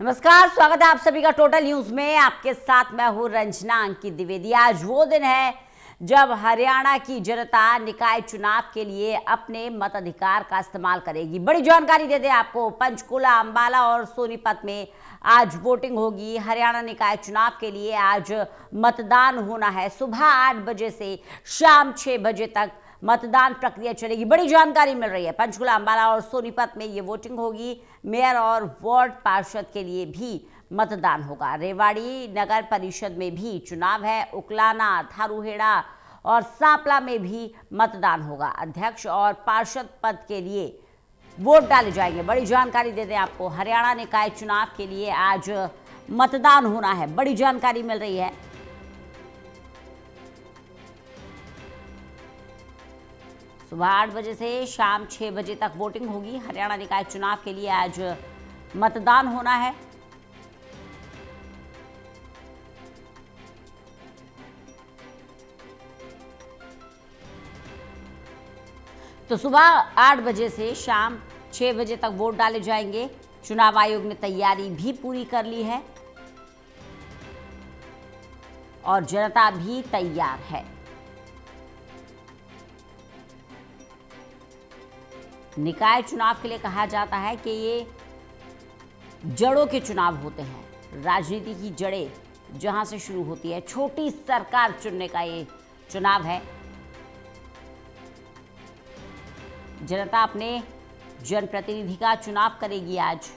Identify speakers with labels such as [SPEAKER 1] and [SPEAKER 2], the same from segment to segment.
[SPEAKER 1] नमस्कार, स्वागत है आप सभी का टोटल न्यूज में। आपके साथ मैं हूं रंजना अंकित द्विवेदी। आज वो दिन है जब हरियाणा की जनता निकाय चुनाव के लिए अपने मताधिकार का इस्तेमाल करेगी। बड़ी जानकारी दे दें आपको, पंचकुला, अंबाला और सोनीपत में आज वोटिंग होगी। हरियाणा निकाय चुनाव के लिए आज मतदान होना है। सुबह 8 बजे से शाम 6 बजे तक मतदान प्रक्रिया चलेगी। बड़ी जानकारी मिल रही है, पंचकुला, अंबाला और सोनीपत में ये वोटिंग होगी। मेयर और वार्ड पार्षद के लिए भी मतदान होगा। रेवाड़ी नगर परिषद में भी चुनाव है। उकलाना, थारूहेड़ा और सांपला में भी मतदान होगा। अध्यक्ष और पार्षद पद के लिए वोट डाले जाएंगे। बड़ी जानकारी दे दें आपको, हरियाणा निकाय चुनाव के लिए आज मतदान होना है। बड़ी जानकारी मिल रही है। सुबह 8 बजे से शाम 6 बजे तक वोटिंग होगी। हरियाणा निकाय चुनाव के लिए आज मतदान होना है। तो सुबह 8 बजे से शाम 6 बजे तक वोट डाले जाएंगे। चुनाव आयोग ने तैयारी भी पूरी कर ली है और जनता भी तैयार है। निकाय चुनाव के लिए कहा जाता है कि ये जड़ों के चुनाव होते हैं। राजनीति की जड़ें जहां से शुरू होती है, छोटी सरकार चुनने का ये चुनाव है। जनता अपने जनप्रतिनिधि का चुनाव करेगी आज।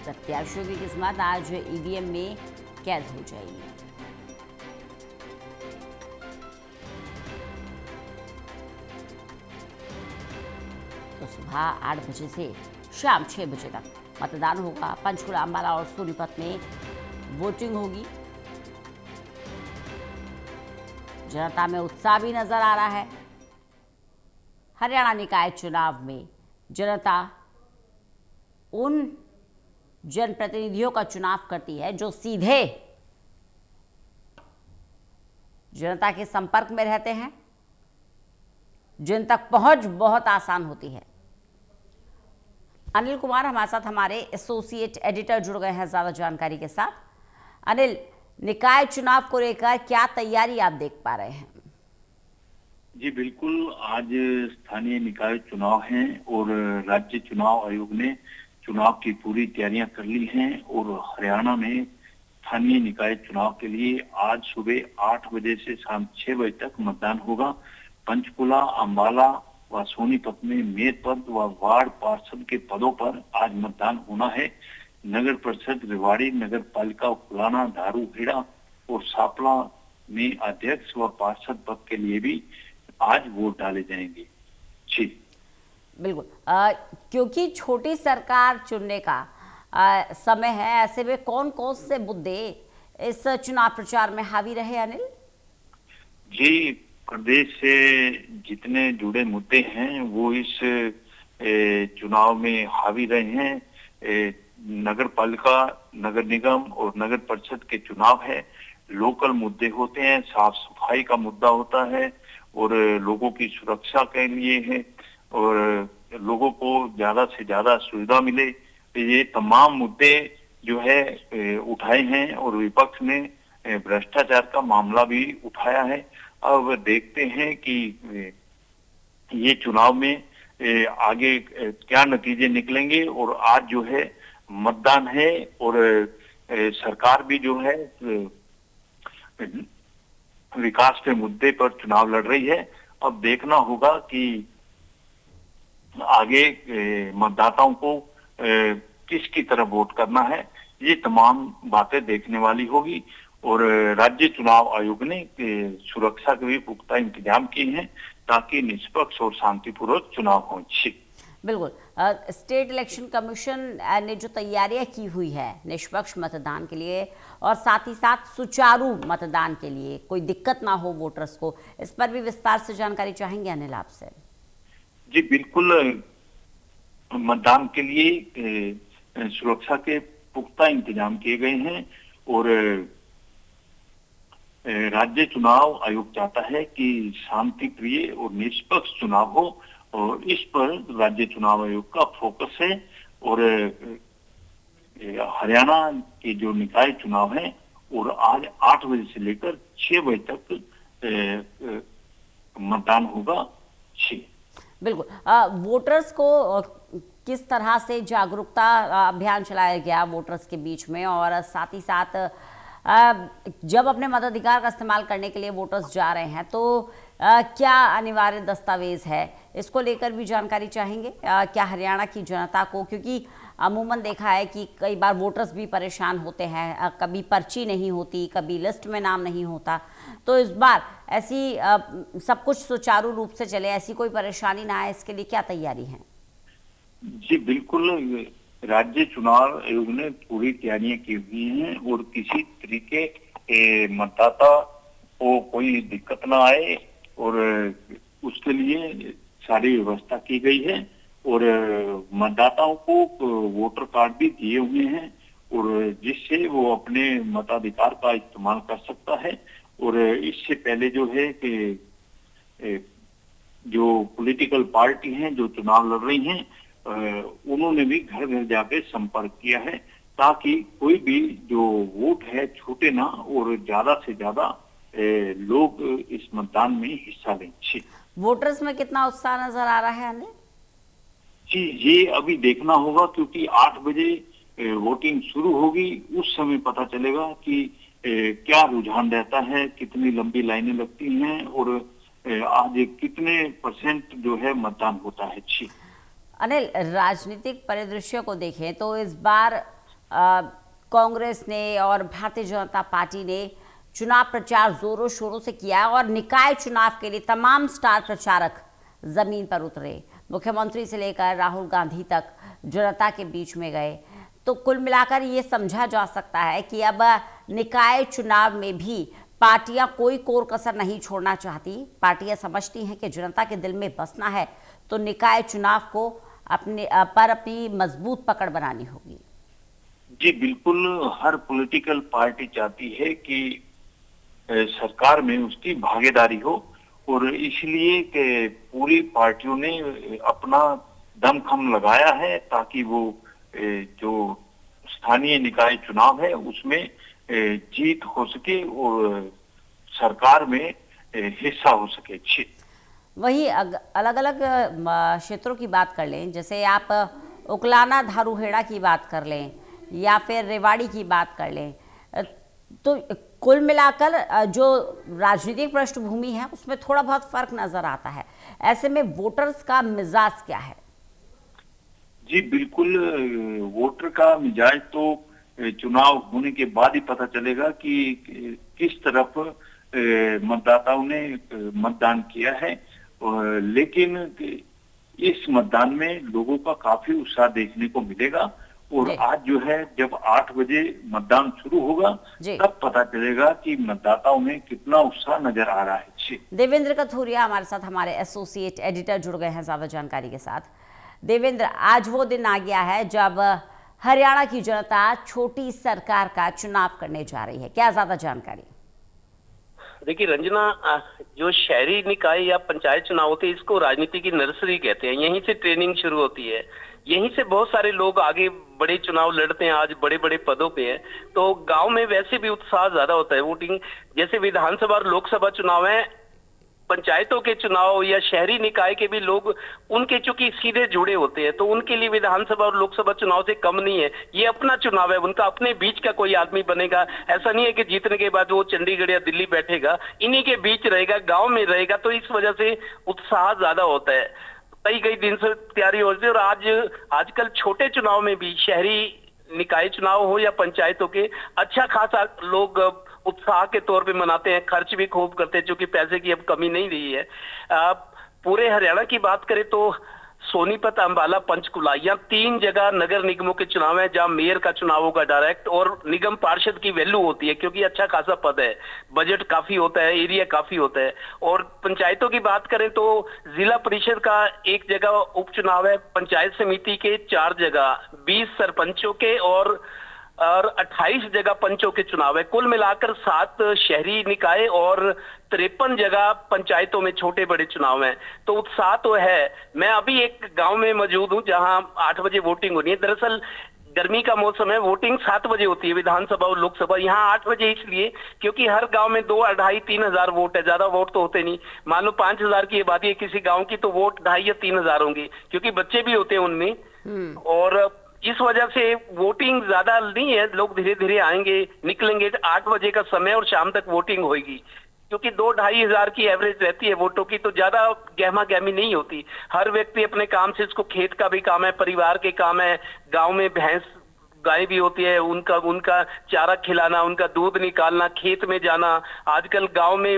[SPEAKER 1] प्रत्याशियों की किस्मत आज ईवीएम में कैद हो जाएगी। तो सुबह 8 बजे से शाम 6 बजे तक मतदान होगा। पंचकुला, अंबाला और सोनीपत में वोटिंग होगी। जनता में उत्साह भी नजर आ रहा है। हरियाणा निकाय चुनाव में जनता उन जनप्रतिनिधियों का चुनाव करती है जो सीधे जनता के संपर्क में रहते हैं, जिन तक पहुंच बहुत आसान होती है। अनिल कुमार हमारे साथ, हमारे एसोसिएट एडिटर जुड़ गए हैं ज्यादा जानकारी के साथ। अनिल, निकाय चुनाव को लेकर क्या तैयारी आप देख पा रहे हैं?
[SPEAKER 2] जी बिल्कुल, आज स्थानीय निकाय चुनाव हैं और राज्य चुनाव आयोग ने चुनाव की पूरी तैयारियां कर ली हैं और हरियाणा में स्थानीय निकाय चुनाव के लिए आज सुबह 8 बजे से शाम 6 बजे तक मतदान होगा। पंचकुला, अंबाला व सोनीपत में मेयर पद व वार्ड पार्षद के पदों पर आज मतदान होना है। नगर परिषद रेवाड़ी, नगर पालिका उकलाना, धारूहेड़ा और सांपला में अध्यक्ष व पार्षद पद के लिए भी आज वोट डाले जाएंगे। जी
[SPEAKER 1] बिल्कुल, क्योंकि छोटी सरकार चुनने का समय है, ऐसे में कौन कौन से मुद्दे इस चुनाव प्रचार में हावी रहे अनिल?
[SPEAKER 2] जी, प्रदेश से जितने जुड़े मुद्दे हैं वो इस चुनाव में हावी रहे हैं। नगर पालिका, नगर निगम और नगर परिषद के चुनाव है। लोकल मुद्दे होते हैं, साफ सफाई का मुद्दा होता है और लोगों की सुरक्षा के लिए है और लोगों को ज्यादा से ज्यादा सुविधा मिले। ये तमाम मुद्दे जो है उठाए हैं और विपक्ष ने भ्रष्टाचार का मामला भी उठाया है। अब देखते हैं कि ये चुनाव में आगे क्या नतीजे निकलेंगे। और आज जो है मतदान है और सरकार भी जो है विकास के मुद्दे पर चुनाव लड़ रही है। अब देखना होगा कि आगे मतदाताओं को किसकी तरफ वोट करना है। ये तमाम बातें देखने वाली होगी और राज्य चुनाव आयोग ने सुरक्षा के भी पुख्ता इंतजाम किए हैं ताकि निष्पक्ष और शांतिपूर्वक चुनाव हो।
[SPEAKER 1] बिल्कुल, स्टेट इलेक्शन कमीशन ने जो तैयारियां की हुई है निष्पक्ष मतदान के लिए और साथ ही साथ सुचारू मतदान के लिए, कोई दिक्कत ना हो वोटर्स को, इस पर भी विस्तार से जानकारी चाहेंगे अनिल आपसे।
[SPEAKER 2] जी बिल्कुल, मतदान के लिए सुरक्षा के पुख्ता इंतजाम किए गए हैं और राज्य चुनाव आयोग चाहता है कि शांति प्रिय और निष्पक्ष चुनाव हो और इस पर राज्य चुनाव आयोग का फोकस है। और हरियाणा के जो निकाय चुनाव है और आज 8 बजे से लेकर 6 बजे तक मतदान होगा।
[SPEAKER 1] बिल्कुल। वोटर्स को किस तरह से जागरूकता अभियान चलाया गया वोटर्स के बीच में, और साथ ही साथ जब अपने मताधिकार का इस्तेमाल करने के लिए वोटर्स जा रहे हैं तो क्या अनिवार्य दस्तावेज है, इसको लेकर भी जानकारी चाहेंगे। क्या हरियाणा की जनता को, क्योंकि अमूमन देखा है कि कई बार वोटर्स भी परेशान होते हैं, कभी पर्ची नहीं होती, कभी लिस्ट में नाम नहीं होता, तो इस बार ऐसी सब कुछ सुचारू रूप से चले, ऐसी कोई परेशानी ना आए, इसके लिए क्या तैयारी है?
[SPEAKER 2] जी बिल्कुल, राज्य चुनाव आयोग ने पूरी तैयारियां की हुई हैं और किसी तरीके मतदाता को कोई दिक्कत ना आए और उसके लिए सारी व्यवस्था की गई है। और मतदाताओं को वोटर कार्ड भी दिए हुए हैं और जिससे वो अपने मताधिकार का इस्तेमाल कर सकता है। और इससे पहले जो है कि जो पॉलिटिकल पार्टी हैं जो चुनाव लड़ रही हैं, उन्होंने भी घर घर जाके संपर्क किया है ताकि कोई भी जो वोट है छूटे ना और ज्यादा से ज्यादा लोग इस मतदान में हिस्सा लें।
[SPEAKER 1] वोटर्स में कितना उत्साह नजर आ रहा है अनिल?
[SPEAKER 2] जी ये अभी देखना होगा, क्योंकि 8 बजे वोटिंग शुरू होगी, उस समय पता चलेगा कि क्या रुझान रहता है, कितनी लंबी लाइनें लगती हैं और आज कितने % जो है मतदान होता है।
[SPEAKER 1] अनिल, राजनीतिक परिदृश्य को देखें तो इस बार कांग्रेस ने और भारतीय जनता पार्टी ने चुनाव प्रचार जोरों शोरों से किया और निकाय चुनाव के लिए तमाम स्टार प्रचारक जमीन पर उतरे। मुख्यमंत्री से लेकर राहुल गांधी तक जनता के बीच में गए। तो कुल मिलाकर ये समझा जा सकता है कि अब निकाय चुनाव में भी पार्टियां कोई कोर कसर नहीं छोड़ना चाहती। पार्टियां समझती हैं कि जनता के दिल में बसना है तो निकाय चुनाव को अपनी मजबूत पकड़ बनानी होगी।
[SPEAKER 2] जी बिल्कुल, हर पॉलिटिकल पार्टी चाहती है कि सरकार में उसकी भागीदारी हो और इसलिए कि पूरी पार्टियों ने अपना दमखम लगाया है ताकि वो जो स्थानीय निकाय चुनाव है उसमें जीत हो सके और सरकार में हिस्सा हो सके।
[SPEAKER 1] वही अलग अलग क्षेत्रों की बात कर लें, जैसे आप उकलाना धारूहेड़ा की बात कर लें या फिर रेवाड़ी की बात कर लें, तो कुल मिलाकर जो राजनीतिक पृष्ठभूमि है उसमें थोड़ा बहुत फर्क नजर आता है। ऐसे में वोटर्स का मिजाज क्या है?
[SPEAKER 2] जी बिल्कुल, वोटर का मिजाज तो चुनाव होने के बाद ही पता चलेगा कि किस तरफ मतदाताओं ने मतदान किया है। लेकिन इस मतदान में लोगों का काफी उत्साह देखने को मिलेगा और आज जो है जब 8 बजे मतदान शुरू होगा तब पता चलेगा कि मतदाताओं में कितना उत्साह नजर आ रहा है।
[SPEAKER 1] देवेंद्र कथोरिया हमारे साथ, हमारे एसोसिएट एडिटर जुड़ गए हैं ज्यादा जानकारी के साथ। देवेंद्र, आज वो दिन आ गया है जब हरियाणा की जनता छोटी सरकार का चुनाव करने जा रही है, क्या ज्यादा जानकारी?
[SPEAKER 3] देखिए रंजना, जो शहरी निकाय या पंचायत चुनाव होते हैं इसको राजनीति की नर्सरी कहते हैं। यहीं से ट्रेनिंग शुरू होती है, यहीं से बहुत सारे लोग आगे बड़े चुनाव लड़ते हैं, आज बड़े बड़े पदों पे हैं। तो गांव में वैसे भी उत्साह ज्यादा होता है वोटिंग। जैसे विधानसभा और लोकसभा चुनाव है, पंचायतों के चुनाव या शहरी निकाय के भी लोग उनके चूंकि सीधे जुड़े होते हैं तो उनके लिए विधानसभा और लोकसभा चुनाव से कम नहीं है। ये अपना चुनाव है, उनका अपने बीच का कोई आदमी बनेगा। ऐसा नहीं है कि जीतने के बाद वो चंडीगढ़ या दिल्ली बैठेगा, इन्हीं के बीच रहेगा, गांव में रहेगा। तो इस वजह से उत्साह ज्यादा होता है। कई दिन से तैयारी होती है और आजकल छोटे चुनाव में भी, शहरी निकाय चुनाव हो या पंचायतों के, अच्छा खासा लोग उत्साह के तौर पे मनाते हैं। खर्च भी खूब करते हैं क्योंकि पैसे की अब कमी नहीं रही है। पूरे हरियाणा की बात करें तो सोनीपत, अंबाला, पंचकुला, यहाँ 3 जगह नगर निगमों के चुनाव है जहां मेयर का चुनाव होगा डायरेक्ट और निगम पार्षद की वैल्यू होती है क्योंकि अच्छा खासा पद है, बजट काफी होता है, एरिया काफी होता है। और पंचायतों की बात करें तो जिला परिषद का 1 जगह उपचुनाव है, पंचायत समिति के 4 जगह, 20 सरपंचों के और और 28 जगह पंचों के चुनाव है। कुल मिलाकर 7 शहरी निकाय और 53 जगह पंचायतों में छोटे बड़े चुनाव हैं। तो उत्साह तो है। मैं अभी एक गांव में मौजूद हूं जहां 8 बजे वोटिंग होनी है। दरअसल गर्मी का मौसम है, वोटिंग 7 बजे होती है विधानसभा और लोकसभा। यहाँ 8 बजे इसलिए क्योंकि हर गांव में 2, 2.5, 3 हजार वोट है, ज्यादा वोट तो होते नहीं। मान लो 5,000 की आबादी है किसी गांव की, तो वोट 2.5 या 3 हजार होंगे, क्योंकि बच्चे भी होते हैं उनमें। और इस वजह से वोटिंग ज्यादा नहीं है, लोग धीरे धीरे आएंगे, निकलेंगे। 8 बजे का समय और शाम तक वोटिंग होगी, क्योंकि 2-2.5 हजार की एवरेज रहती है वोटों की, तो ज्यादा गहमा गहमी नहीं होती। हर व्यक्ति अपने काम से, इसको खेत का भी काम है, परिवार के काम है, गांव में भैंस गाय भी होती है, उनका चारा खिलाना, उनका दूध निकालना, खेत में जाना। आजकल गांव में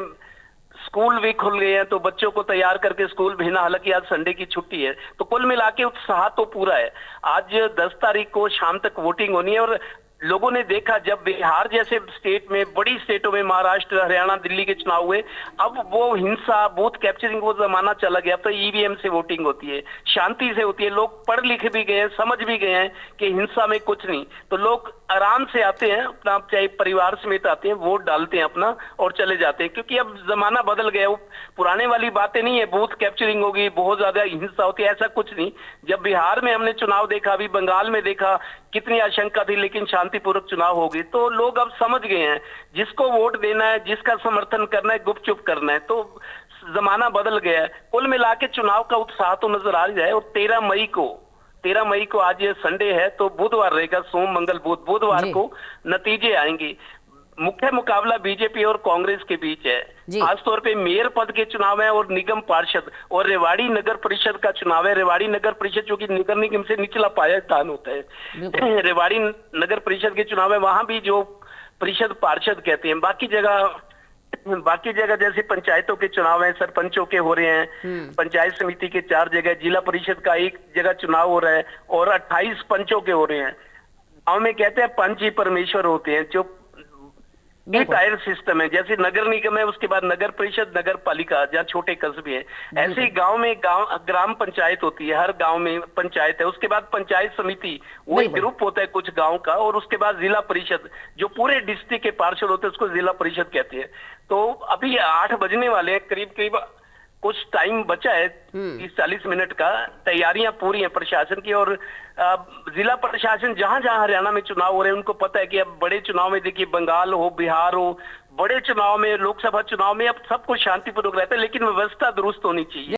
[SPEAKER 3] स्कूल भी खुल गए हैं, तो बच्चों को तैयार करके स्कूल भेजना, हालांकि आज संडे की छुट्टी है। तो कुल मिला के उत्साह तो पूरा है। आज 10 तारीख को शाम तक वोटिंग होनी है। और लोगों ने देखा, जब बिहार जैसे स्टेट में, बड़ी स्टेटों में, महाराष्ट्र, हरियाणा, दिल्ली के चुनाव हुए, अब वो हिंसा, बूथ कैप्चरिंग, वो जमाना चला गया। अब तो ईवीएम से वोटिंग होती है, शांति से होती है। लोग पढ़ लिख भी गए हैं, समझ भी गए हैं कि हिंसा में कुछ नहीं। तो लोग आराम से आते हैं, अपना चाहे परिवार समेत आते हैं, वोट डालते हैं अपना और चले जाते हैं। क्योंकि अब जमाना बदल गया, वो पुराने वाली बातें नहीं है, बूथ कैप्चरिंग होगी, बहुत ज्यादा हिंसा होती है, ऐसा कुछ नहीं। जब बिहार में हमने चुनाव देखा, अभी बंगाल में देखा, कितनी आशंका थी, लेकिन शांतिपूर्वक चुनाव होगी। तो लोग अब समझ गए हैं, जिसको वोट देना है, जिसका समर्थन करना है, गुपचुप करना है। तो जमाना बदल गया है। कुल मिला के चुनाव का उत्साह तो नजर आ रहा है। और 13 मई को आज ये संडे है, तो बुधवार रहेगा, सोम मंगल बुधवार को नतीजे आएंगे। मुख्य मुकाबला बीजेपी और कांग्रेस के बीच है। खासतौर पे मेयर पद के चुनाव है और निगम पार्षद, और रेवाड़ी नगर परिषद का चुनाव है। रेवाड़ी नगर परिषद जो कि नगर निगम से निचला पायदान होता है, रेवाड़ी नगर परिषद के चुनाव है। वहां भी जो परिषद पार्षद कहते हैं, बाकी जगह जैसे पंचायतों के चुनाव है, सरपंचों के हो रहे हैं, पंचायत समिति के 4 जगह, जिला परिषद का 1 जगह चुनाव हो रहा है, और 28 पंचों के हो रहे हैं। गांव में कहते हैं पंच ही परमेश्वर होते हैं। जो टायर सिस्टम है, जैसे नगर निगम है, उसके बाद नगर परिषद, नगर पालिका, जहाँ छोटे कस्बे हैं, ऐसे ही गांव में ग्राम पंचायत होती है, हर गांव में पंचायत है। उसके बाद पंचायत समिति, वो एक ग्रुप होता है कुछ गांव का, और उसके बाद जिला परिषद, जो पूरे डिस्ट्रिक्ट के पार्षद होते हैं, उसको जिला परिषद कहते हैं। तो अभी 8 बजने वाले हैं, करीब कुछ टाइम बचा है, 30-40 मिनट का। तैयारियां पूरी हैं प्रशासन की, और जिला प्रशासन जहां जहां हरियाणा में चुनाव हो रहे हैं, उनको पता है कि अब बड़े चुनाव में, देखिए बंगाल हो, बिहार हो, बड़े चुनाव में, लोकसभा चुनाव में अब सब कुछ शांतिपूर्वक रहता है, लेकिन व्यवस्था दुरुस्त होनी चाहिए।